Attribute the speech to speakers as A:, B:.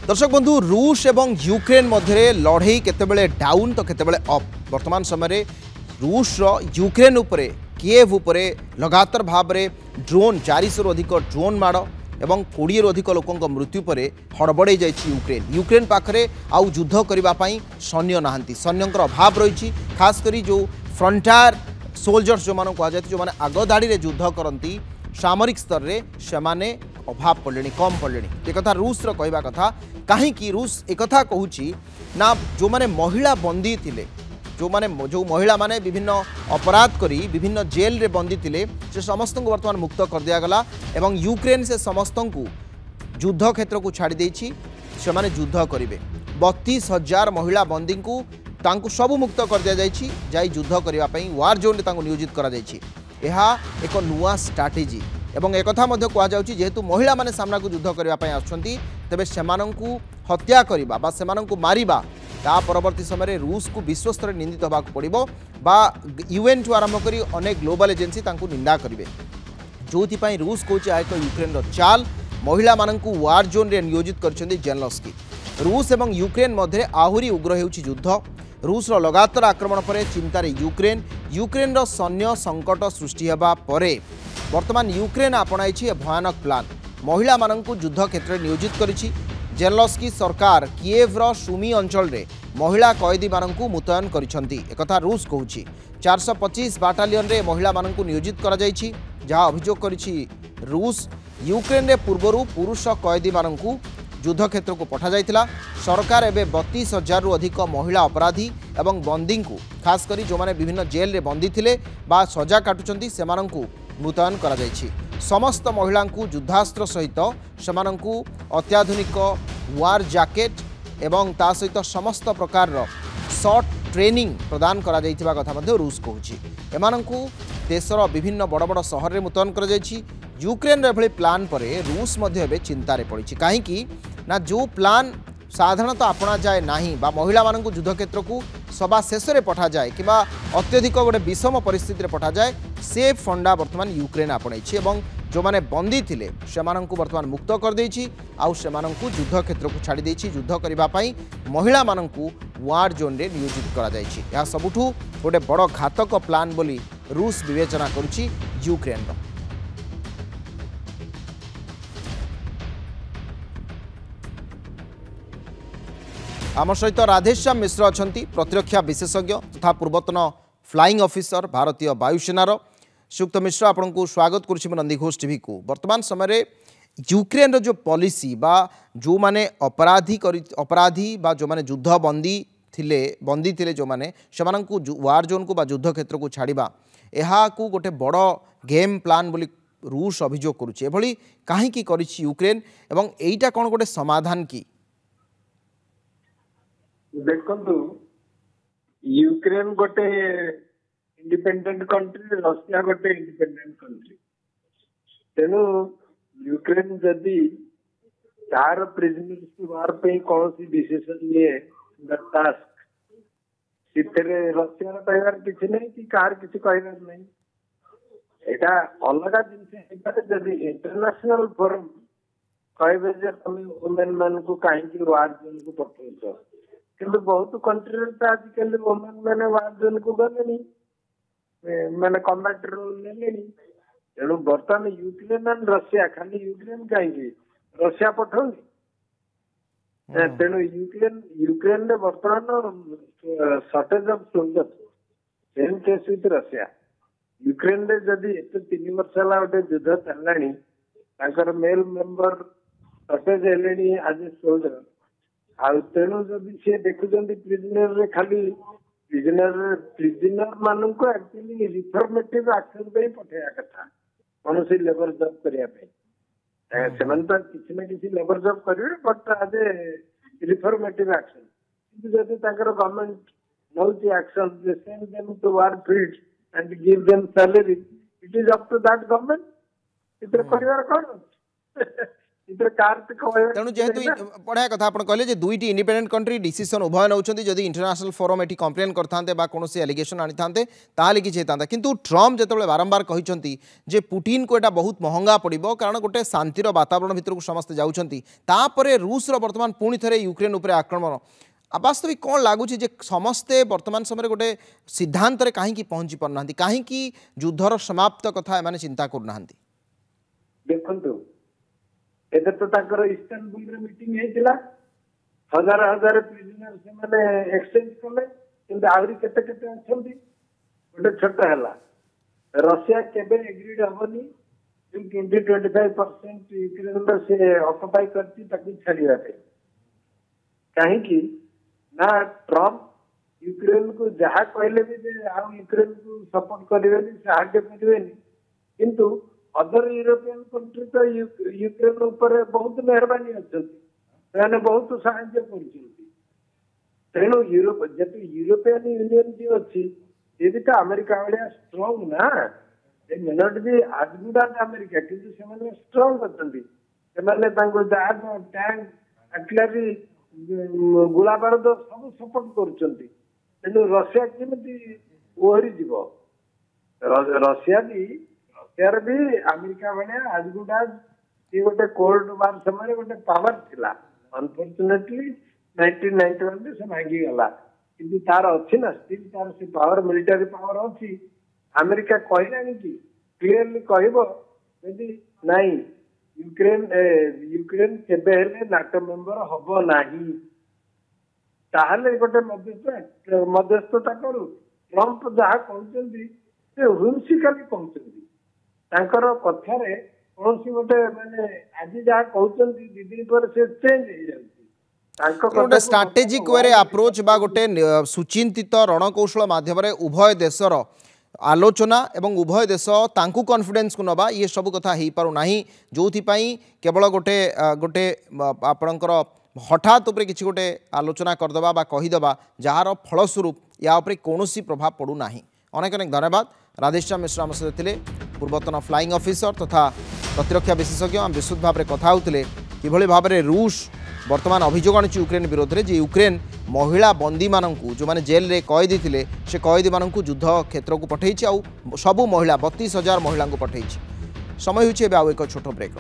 A: दर्शक बंधु रूस एवं यूक्रेन मध्य लड़ई केतेबेले डाउन तो केतेबेले अप। वर्तमान समय रूस यूक्रेन उपरे किएव उपरे लगातार भाव में ड्रोन 400 रु अधिक ड्रोन माड़ एवं 20 रु अधिक लोकों मृत्यु पर हड़बड़े जाइए यूक्रेन पाखरे आउ युद्ध करने सैन्य नहांती सैन्यर अभाव रही खासकर जो फ्रंटायर सोल्जर्स जो मान कहुए जो मैंने आग धाड़ी में युद्ध करती सामरिक स्तर में से अभाव पड़े कम पड़े एक रूस कहवा कथा कहीं रूस एक कहूँ ना जो मैंने महिला बंदी थिले जो माने जो महिला माने विभिन्न अपराध करी विभिन्न जेल रे बंदी थिले से समस्त को वर्तमान मुक्त कर दिया गला एवं यूक्रेन से समस्त को युद्ध क्षेत्र को छाड़ी देछि से माने युद्ध करिवे 32,000 महिला बंदी को तांकु सब मुक्त कर दिया जाइछि जाई युद्ध करिवा पई वार जोन रे तांकु नियोजित करा जाइछि एहा एक नुआ स्ट्रैटेजी एवं एक कथा मध्य कहा जाउछि जेहेतु महिला माने सामना को युद्ध करिवा पई आछंती तबे सेमानंकु हत्या करिबा बा सेमानंकु मारिबा ता परवर्ती समय रूस को विश्वस्तर निंदित होगा पड़ो बा यूएन ठू आरंभ कर अनेक ग्लोबल एजेंसी तांकु निंदा करेंगे जो रूस कौच एक यूक्रेन चाल महिला मानू वार जोन रे नियोजित कर जेलेंस्की रूस एवं यूक्रेन मध्य आहरी उग्र युद्ध रूस लगातार आक्रमण पर चिंतार यूक्रेन सैन्य संकट सृष्टि होगा वर्तमान यूक्रेन आपणाई भयानक प्लान महिला मानू युद्ध क्षेत्र में नियोजित करिछि जेलेंस्की सरकार किएव सुमी अंचल रे महिला कैदी मानू मुतयन कर रूस कहूँ 425 बाटालियन रे महिला मानू नियोजित कर जहाँ अभियोग करिछि रूस यूक्रेन रे पूर्वरु पुरुष कैदी मानू युद्ध क्षेत्र को पठा जाइथिला सरकार एवं 32,000 रु अधिक महिला अपराधी एवं बंदी को खासकर जो माने विभिन्न जेल रे बंदी थिले बा सजा काटुचंती सेमानंकु मुतयन करा जाइछि समस्त महिला युद्धास्त्र सहित सेमानंकु अत्याधुनिक वार जैकेट एवं ता सहित समस्त प्रकार शॉर्ट ट्रेनिंग प्रदान करा जाइथिबा कथा मध्ये रूस कहूछि एमानंकु देशर विभिन्न बड़ बड़ सहर रे मुतयन करा जाइछि यूक्रेन रे भली प्लान परे रूस मध्ये एबे चिंतारे पड़िछि काहेकि ना जो प्लान साधारणतः अपना जाए नाही बा महिला मानू युद्ध क्षेत्र को सभा शेष में पठा जाए कि अत्यधिक गोटे विषम परिस्थिति में पठा जाए से फंडा वर्तमान यूक्रेन आपणाई जो माने बंदी थिले सेमानंकु वर्तमान मुक्त कर देछि आउ सेमानंकु युद्ध क्षेत्र को छाड़ी देछि युद्ध करिबा पई महिला मानंकु वार जोन रे नियोजित करा जाइछि या सबुठु गोटे बड़ घातक प्लान बोली रूस विवेचना करुछि यूक्रेन रो। आम सहित राधेश्याम मिश्र अच्छा प्रतिरक्षा विशेषज्ञ तथा पूर्वतन फ्लाइंग ऑफिसर भारतीय वायुसेनार श्रीयुक्त मिश्र आपन को स्वागत करुछि नंदीघोष टीवी को। वर्तमान समय यूक्रेन रो जो पॉलिसी बा जो माने अपराधी बा जो माने युद्ध बंदी थिले जो माने सेमानंकु वार जोन को बा युद्ध क्षेत्र को छाड़िबा एहा को गोटे बड़ गेम प्लान बोली रूस अभियोग करुछि एभली काहेकि करिछि यूक्रेन एवं एईटा कोन गोटे समाधान की
B: देखु यूक्रेन गोटे इंडिपेंडेंट कंट्री रशिया गोटे इंडिपेंडेंट कंट्री तेणु यूक्रेन जदि तार प्रिजनर्स वार पे कौन सी डिसीजन लिए टास्क सिथेरे रशिया कहबार किसी नहीं कि कार किसी कहबार नहीं एटा अलग जिनस जदि इंटरनेशनल फोरम कहबे जे तुम वुमेन मान को कहीं वार जोन को पठाउछ किंतु बहुत कंट्री तो आजिकल वुमेन मैंने वार जोन को गले मैंने कम्बैट रोल ने तेणु बर्तमान यूक्रेन एंड रशिया खाली यूक्रेन कहीं रशिया पठाऊनी तेणु यूक्रेन बर्तमान shortage of soldier same case with Russia Ukraine रे जदि 3 वर्ष है गोटे युद्ध चललानी मेल मेंबर शॉर्टेज हेले आज ए सोल्जर तेणु जदि सी देखुं प्रिजनर रे खाली प्रिजनर मानू को एक्चुअली रिफॉर्मेटिव एक्शन पे पठाया कथा कौन सी लेबर जॉब करने से किसी ना किसी लेबर जॉब करेंगे बट आज ए रिफॉर्मेटिव एक्शन जदि government now action send them to war field and give them salary it is up to that government इतने परिवार कौन इधर कार पे कहबा
A: तेणु जेहेतु बढ़िया कथा आप कहले दुईटी इंडिपेंडेंट कंट्री डिसीजन उभय नौ जदि इंटरनेशनल फोरम एटी कंप्लेन करते कौन एलिगेशन आनी था किसी होता किंतु ट्रम्प जो बारंबार कहते जे पुटिन को एटा बहुत महंगा पड़ो कारण गोटे शांतिर वातावरण भितर को समस्ते जाऊँच रूस बर्तमान पुणी थे यूक्रेन उपर आक्रमण वास्तविक कौन लगुच जे समस्ते वर्तमान समय गोटे सिद्धांत कहीं पहुंची पारना कहीं युद्धर समाप्त कथा एम चिंता करना
B: देखो एबे तो ताकर इस्तानबुल रे मीटिंग हेतिला हजार हजार प्रिजनर से माने एक्सचेंज कले किंतु आउरी केते केते अछंती गोटे छोट हला रशिया केबे एग्रीड हबनी 20-25% यूक्रेन में से ऑक्युपाई करती ताकि छाड़िया पे काहे कि ना ट्रम्प यूक्रेन को जहा कहले भी जे आ यूक्रेन को सपोर्ट करिवेनी सहायता करिवेनी किंतु अदर यूरोपियन कंट्री तो यूक्रेन ऊपर बहुत मेहरबानी अच्छे बहुत साहाଯ୍य करेणु यूरोप जब यूरोपियन यूनियन जी अच्छी ये भी तो अमेरिका भाया स्ट्रंग ना मे नॉट बी आज गुड आज अमेरिका किंतु से स्ट्रंग अच्छा जहाज टैंक आर्टिलरी गोला बारूद सब सपोर्ट कर रशिया केमी ओहरी जीव रशिया भी अमेरिका भाया आज गुड आज ये गोटे कोल्ड वार समय गोटे पावर थिला अनफॉर्चुनेटली 1991 से भांगी गला किंतु तार अच्छी ना स्टिल तार से पावर मिलिटरी पावर अच्छी अमेरिका कहलानी कि क्लियरली कहब यदि नहीं यूक्रेन केबे हेले नाटो मेंबर हब नाही ताहले गोटे मध्यस्थता करू ट्रम्प जहाँ कहते हुमसिकली कहते तांकर कथारे कौन सी गोटे माने आज जहाँ कहते दी दिन पर से चेंज हो जाती
A: गोटे स्ट्राटेजिक वे अप्रोच बा गोटे सुचिंतित रणकौशल माध्यम उभय देशर आलोचना एवं उभय देश तांकु कॉन्फिडेंस को नबा ये सब कथा हो पारु नाही जो केवल गोटे गोटे आपणकर हठात उपरे किसी गोटे आलोचना करदबा बा कहीदबा जार फलस्वरूप या उपरे कौनसी प्रभाव पड़ू नाही। अनेक अनेक धन्यवाद। राधेश्याम मिश्र आम सहित थे पूर्वतन फ्लाइंग ऑफिसर तथा प्रतिरक्षा विशेषज्ञ आम विशुद्ध भाव में कथा होते कि भाव में रूस वर्तमान अभियोग आनी यूक्रेन विरोध में जे यूक्रेन महिला बंदी मानू जो मैंने जेल रे कैदी थे से कैदी मानू युद्ध क्षेत्र को पठेई सबू महिला 32,000 महिला को पठेई। समय होइए आउ एक छोट ब्रेक।